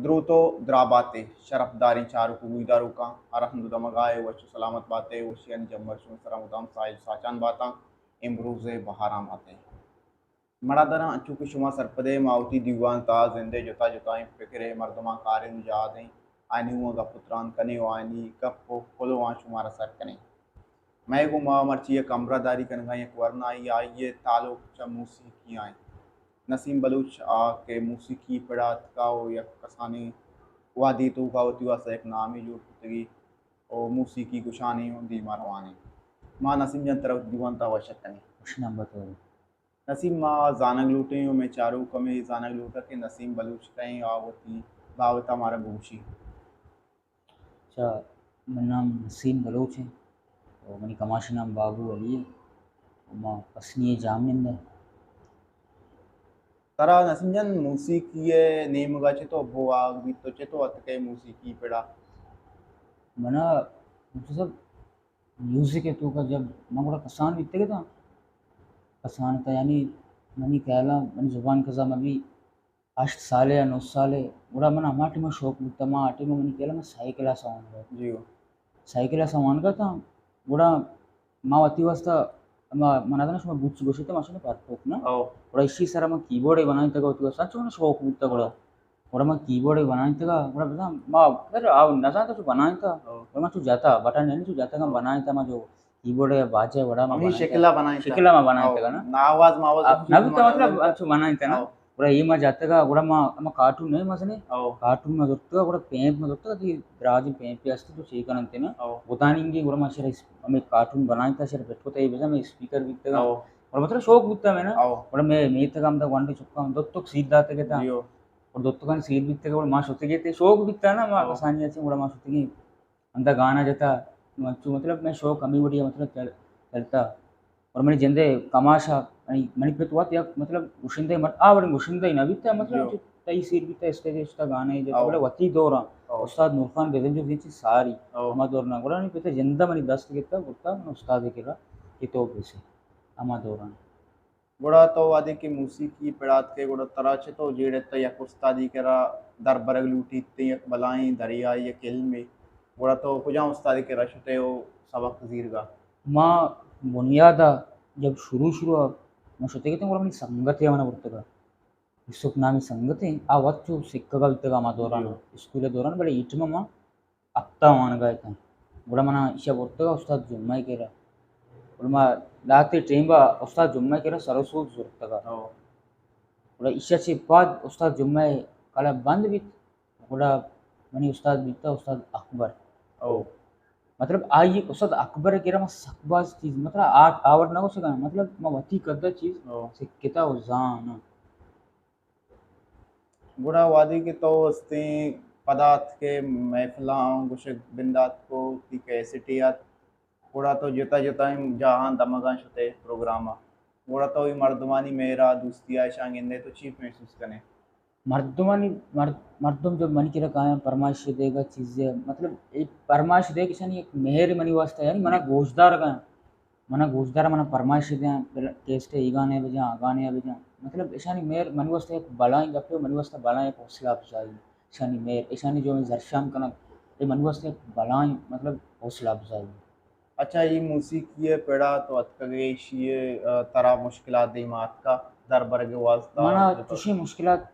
द्रुतो द्राबाते शरफदारी चारु कुगुइदारू का अरहंदु दमगाए वचु सलामत बाते वशियन जम्मर शुन सरामुदाम साइल साचान बाता इम्रूज़े बहाराम आते मड़ादरा अचू की शुमा सरपदे मावती दीवान ता जिंदे जुता जुताई फिक्रे मर्दमा कारिन जादें आनी हुआ पुत्रान कने वानी कप्पो खोलो वहाँ शुमारा सर कने मैं गुमा मर्ची कमरादारी कनगा एक वरना ये तालो च मूसी आए नसीम बलूच आ के मूसीकी पड़ात का ओ या कसानी वादी तो का होती वासा एक नामी जो पुतगी ओ मूसीकी गुशानी दी मारवानी माँ नसीम जन तरफ दीवानता वशक कने कुछ नंबर तो नसीम माँ जानक लूटे हो मैं चारों कमे जानक लूटा के नसीम बलूच कहीं आवती बावता मारा बूशी अच्छा। मेरा नाम नसीम बलोच है और मेरी कमाशी नाम बाबू अली है और मैं पसनी जामिन है। तरा नसीम जन मूसीकी नेम गा तो वो आग भी तो चेतो अतके मूसीकी पड़ा मना मुझे सब म्यूज़िक है तो का जब मैं बड़ा पसान बीतते के था पसान था यानी मनी कहला मनी ज़ुबान कज़ा मैं भी 8 साल या 9 साल बड़ा मना हमारे में शौक बीतता मैं आटे में मनी कहला मैं साइकिल सामान का जी साइकिल सामान का था बड़ा माँ अति वास्ता मना था ना शुमा बुच्ची गोशी था माशुने पार्ट ना ओ बड़ा इसी सारा मैं कीबोर्ड बनाने तक अति वास्ता चुना शौक बीतता बड़ा और मैं कीबोर्ड बनाने तक बड़ा बता माँ फिर आओ ना था तो बनाने था और मैं तू जाता बटन नहीं तू जाता का बनाने था मैं जो कीबोर्ड है बाजे बड़ा मैं अभी बनाने शिकला बनाई था शिकला मैं बनाने था ना ना आवाज मावाज आप ना भी तो मतलब अच्छो बनाने था ना आओ बड़ा ये मैं जाता का बड़ा मैं कार्टून नहीं मसने आओ कार्टून में दोस्तों बड़ा पेंट में दोस्तों कि राज पेंट पे असते तो चीकन अंते ना आओ बतानेंगे बड़ा मैं शर हमें कार्टून बनाने था शर बैठो तो ये वजह मैं स्पीकर भी तक आओ और मतलब शौक बुत्ता मैं ना आओ बड़ा मैं तक हम तक वन डे चुका हूँ दोस्तों सीधा तक था जियो और दोस्तों का सीट भी तक बड़ा मां सोते गए थे शौक भी था ना मां कसानी से बड़ा मां सोते गए अंदर गाना जाता मतलब मैं शौक अमी बढ़िया मतलब चलता और मैंने जिंदे कमाशा मैंने पे तो या मतलब गुशिंदे मत आवड़ गुशिंदे ना बीता मतलब जियो तई सीर बीता स्टेज इसका गाने जो आओ बड़े वती दौरा आओ उस्ताद नूर खान बेदन जो दी सारी आओ अमा दौर ना गुरा नहीं पता जिंदा मैंने 10 किता गुत्ता उस्ताद के रा कि तो बेसे अमा दौरान गुड़ा तो वादे की मूसीकी पड़ात के गुड़ा तराचे तो जेड़े तो या उस्तादी करा दर बरग लूटी ते या बलाई दरिया या किल में गुड़ा तो कुजा उस्तादी के रशते हो सबक जीरगा माँ बुनियादा जब शुरू मैं सोते कहते हैं अपनी संगत है मैंने बुर्तगा इसुक नामी संगत है आ वच्चू सिक्कगा बितगा मा दौरान स्कूल दौरान बड़े इटमा मा अक्ता मान गए थे बड़ा मना इशा बुर्तगा उस्ताद जुम्मा केरा उलमा लाते टेंबा उस्ताद जुम्मा केरा सरसूद जुर्तगा आओ बड़ा इशा से बाद उस्ताद जुम्मा कला बंद भी बड़ा मनी उस्ताद बीता उस्ताद अकबर आओ मतलब आई उस्ताद अकबर केरा मा सकबाज चीज मतलब आठ आवर ना हो सका मतलब मा वती कद्दा चीज आओ से किता उजान गुड़ा वादी के तो अस्ते पदार्थ के महफिलां गुश बिंदात को ती कैसेटियात गुड़ा तो जुता जुता जहां दमगा शुते प्रोग्राम गुड़ा तो मर्दमानी मेरा दोस्ती आयशा गिंदे तो चीप महसूस कने मर्दमानी मर्दम जब मन की रखा परमाश देगा चीज़ें मतलब एक परमाश दे किसी एक मेहर मनी वास्ता यानी मना गोशदार का मना गोशदार मना परमाश दे टेस्ट है गाने बजा गाने बजा मतलब ऐशानी मेहर मनी वास्ता एक बलाई गप्पे मनी वास्ता बलाई एक हौसला अफजाई ऐशानी मेहर ऐशानी जो जरशान कना ये मनी वास्ता एक बलाई मतलब हौसला अफजाई अच्छा ये मौसीकी पेड़ा तो अतकगेशिए तरा मुश्किलात दिमाग का दर बरगे वास्ता मना जो तो तुझे मुश्किलात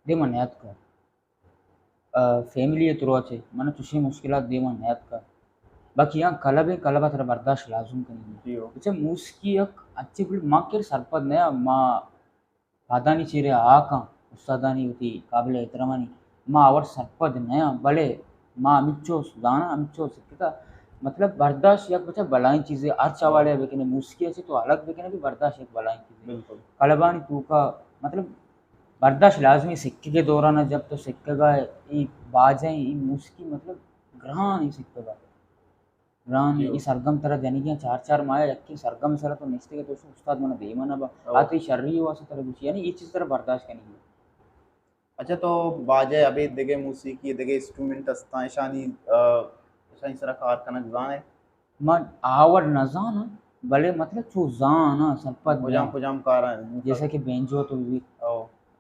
दे मन याद कर फैमिली तुरवाचे मना तुझे मुश्किलात दे मन याद कर बाकी यहाँ कलबे थोड़ा बर्दाश्त लाजुम करेंगे जियो अच्छा मूसकी एक अच्छी फिल्म माँ के सरपद नया माँ पादानी चीरे आका उस्तादानी होती काबिल एहतरामानी माँ और सरपद नया भले माँ अमिचो दाना अमिचो सिक्किता मतलब बर्दाश्त एक बच्चा बलाई चीज़ें अच्छा वाले बेकने मूसकी ऐसे तो अलग बेकने भी बर्दाश्त एक बलाई चीज़ें बिल्कुल कलबानी तू का मतलब बर्दाश्त लाजमी सिक्के के दौरान जब तो सिक्के का ये बाजें ये मूसकी मतलब ग्रहण ही सिक्के का रान जियो ಈ ಸರ್ಗಮ್ ತರ ಜನಿಗೆ चार माया यक्की सरगम सर तो निश्चित के दोस्तों उस्ताद मना दे मना बा आते शर्री वास तरह कुछ यानी ये चीज तरह बर्दाश्त करनी है अच्छा तो बाजे अभी देगे मौसीकी देगे इंस्ट्रूमेंट अस्ता ईशानी ईशानी सरा कारखाना जाने मन आवर न जाना भले मतलब चू जाना सरपत पुजाम पुजाम कार जैसे कि बेंजो तो भी ओ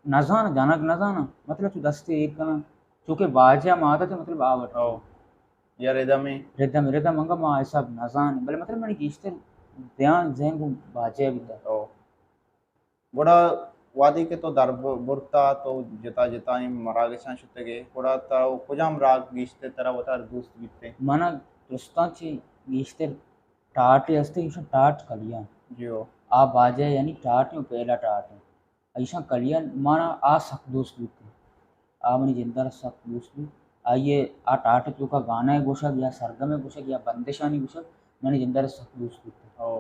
न जाना जानक न जाना मतलब तू दस्ते एक करना चूँकि बाजा माता थे मतलब आवट ओ या रिदम में रिदम रिदम अंगा मा ऐसा नजान बले मतलब मैंने गीश्ते ध्यान जैन को बाजे भी था ओ बड़ा वादी के तो दर बुरता तो जता जता इन मरागेशां शुतगे बड़ा ता कुजाम राग गीश्ते तरह बता दोस्त बीते mana Rustanci giyiştir टाट असते ईशा टाट कलियां जियो आ बाजे यानी टाट में पहला टाट है ईशा कलियां माना आ सक दोस्त बीते आ मनी जिंदा सक दोस्त भी आइए आ टाट तो का गाना है गोशक या सरगम है गोशक या बंदिशानी गोशक मनी जिंदा सक दोस्त बीते ओ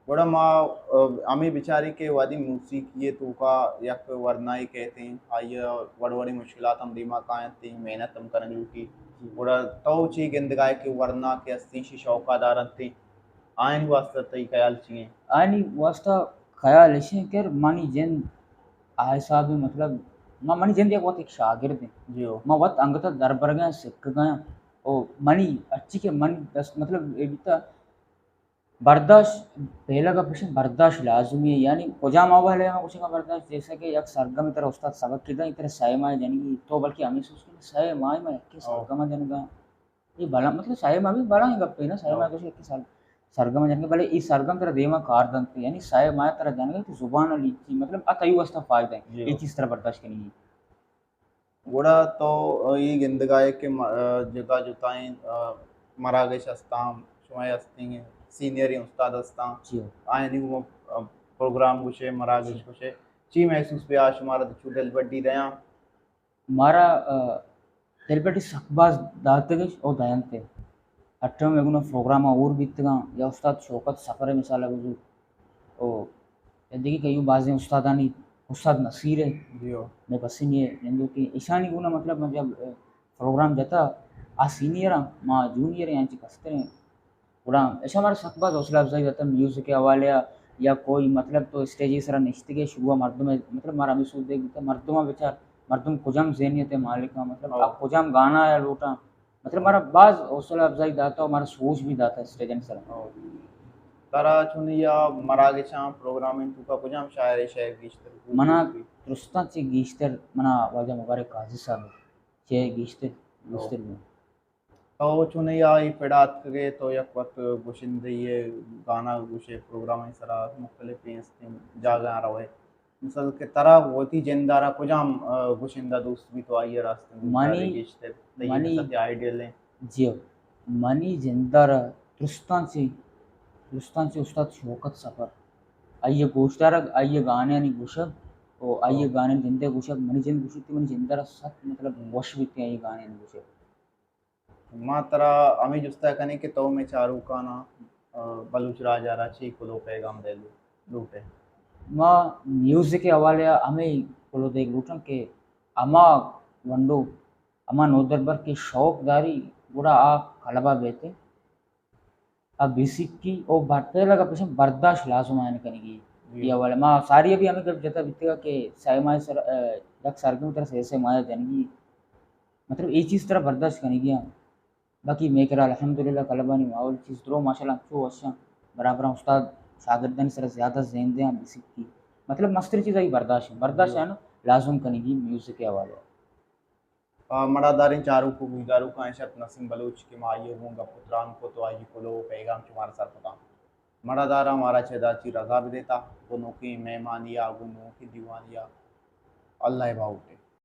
बड़ा माँ आमी बिचारी के वादी मूसीकी तो का यक वरनाई कहते हैं आइए बड़ बड़ी मुश्किलात हम दिमाग आए थी मेहनत हम करने लगी बड़ा तो ची गिंदगाए के वरना के अस्सी शी शौकादारन थी आयन वास्ते तई ख्याल चाहिए आनी वास्ता ख्याल ऐसे कर मानी जिन आयसा भी मतलब माँ मनी जिन एक वक्त एक शागिर्द है जियो माँ वक्त अंगता दरबर गया सिक गया ओ मनी अच्छी के मन दस मतलब इतना बर्दाश्त पहला का प्रश्न बर्दाश्त लाजमी है यानी पजामा वाले में कुछ का बर्दाश्त जैसे कि एक सरगम तरह उस्ताद सबक किदा इतने सायमा जानी कि तो बल्कि हमें सोच के सायमा में के सरगम जनगा ये भला मतलब सायमा भी बड़ा ही गप्पे ना सायमा तो एक साल सरगम जनगा भले इस सरगम तरह देमा कारदन थे यानी सायमा तरह जनगा कि जुबान अली की मतलब अतयु अस्ता फायदा है ये चीज तरह बर्दाश्त करनी है बड़ा तो ये गिंदगाए के जगह जुताएं मरागश अस्ताम शुमाय अस्ती सीनियर उस्ताद अस्ताम जी आयनी वो प्रोग्राम कुछ मरागश कुछ ची महसूस पे आज हमारा तो छूटल बड्डी रहा हमारा तेलपेटी सकबाज दातगश और दयंते अट्ठम में गुना प्रोग्राम और बीतगा या उस्ताद शौकत सफर मिसाल वजू ओ देखिए कई बाज़ें उस्तादानी उस्ताद नसीर है जियो मैं पसीन ये नंदू की ईशानी गुना मतलब मैं जब प्रोग्राम जाता आ सीनियर माँ जूनियर यहाँ ची कसते हैं पूरा ऐसा हमारा सकबाज हौसला अफजाई जाता म्यूजिक के हवाले या कोई मतलब तो स्टेज सरा निश्चित के शुभ मर्दों में मतलब हमारा अभी सूद देख मर्दों में बेचार मर्दों कुजाम ज़हनियत है मालिक का मतलब अब कुजाम गाना या लोटा मतलब हमारा बाज हौसला अफजाई दाता हमारा सोच भी दाता स्टेज सर तारा चुनिया मरागशां प्रोग्राम इन तुका कुजाम शायर शेख गिश्तर मना रुस्ता चे गीश्तर मना वाजा मुबारक काजी साहब चे गीश्तर गीश्तर में तो चुनिया ये पेड़ात के तो यक वक्त गुशिंदे ये गाना गुशे प्रोग्राम इन सरा मुख्तलिफ पेंस जागा रहे मिसल के तरह होती जिंदारा कुजाम गुशिंदा दोस्त भी तो आइए रास्ते मनी गिश्तर मनी सत्य आइडियल है जियो मनी जिंदार रुस्तान से उस्ताद शौकत सफर आइए गोश्तार आइए गाने नहीं गुशब और आइए गाने जिंदे गुशब मनी जिंद गुशती मनी जिंदार सत मतलब वश बीते आइए गाने नहीं गुशब माँ तरा अमी जुस्ता कने के तो में चारू का ना बलूच राजा राची को लो पैगाम दे लू लूटे माँ म्यूजिक के हवाले हमें बोलो देख लूटन के अमा वंडो अमा नोदरबर के शौकदारी बुरा आ खलबा बेते अब बेसिक की और बढ़ते लगा पीछे बर्दाश्त लाजम आने करेगी ये वाले माँ सारी अभी हमें कब जता बीतेगा कि साइमा सर लग सर की तरह से ऐसे माया जानेगी मतलब ये चीज़ तरह बर्दाश्त करेगी हम बाकी मैं करा अल्हम्दुलिल्लाह कलबानी माहौल चीज़ दरो माशाल्लाह अच्छो अच्छा बराबर उस्ताद शागिर्दानी सर ज़्यादा ज़हन दे हम बेसिक की मतलब मस्तर चीज़ आई बर्दाश्त है ना लाजम करेगी म्यूज़िक के हवाले मड़ादारिन चारू को गुजारू का ऐशत नसीम बलूच के माये होंगे पुत्रान को तो आई को लो पैगाम तुम्हारा सर पता मड़ादारा हमारा छेदाची रजा भी देता गुनों की मेहमानिया गुनों की दीवानिया अल्लाह बाउटे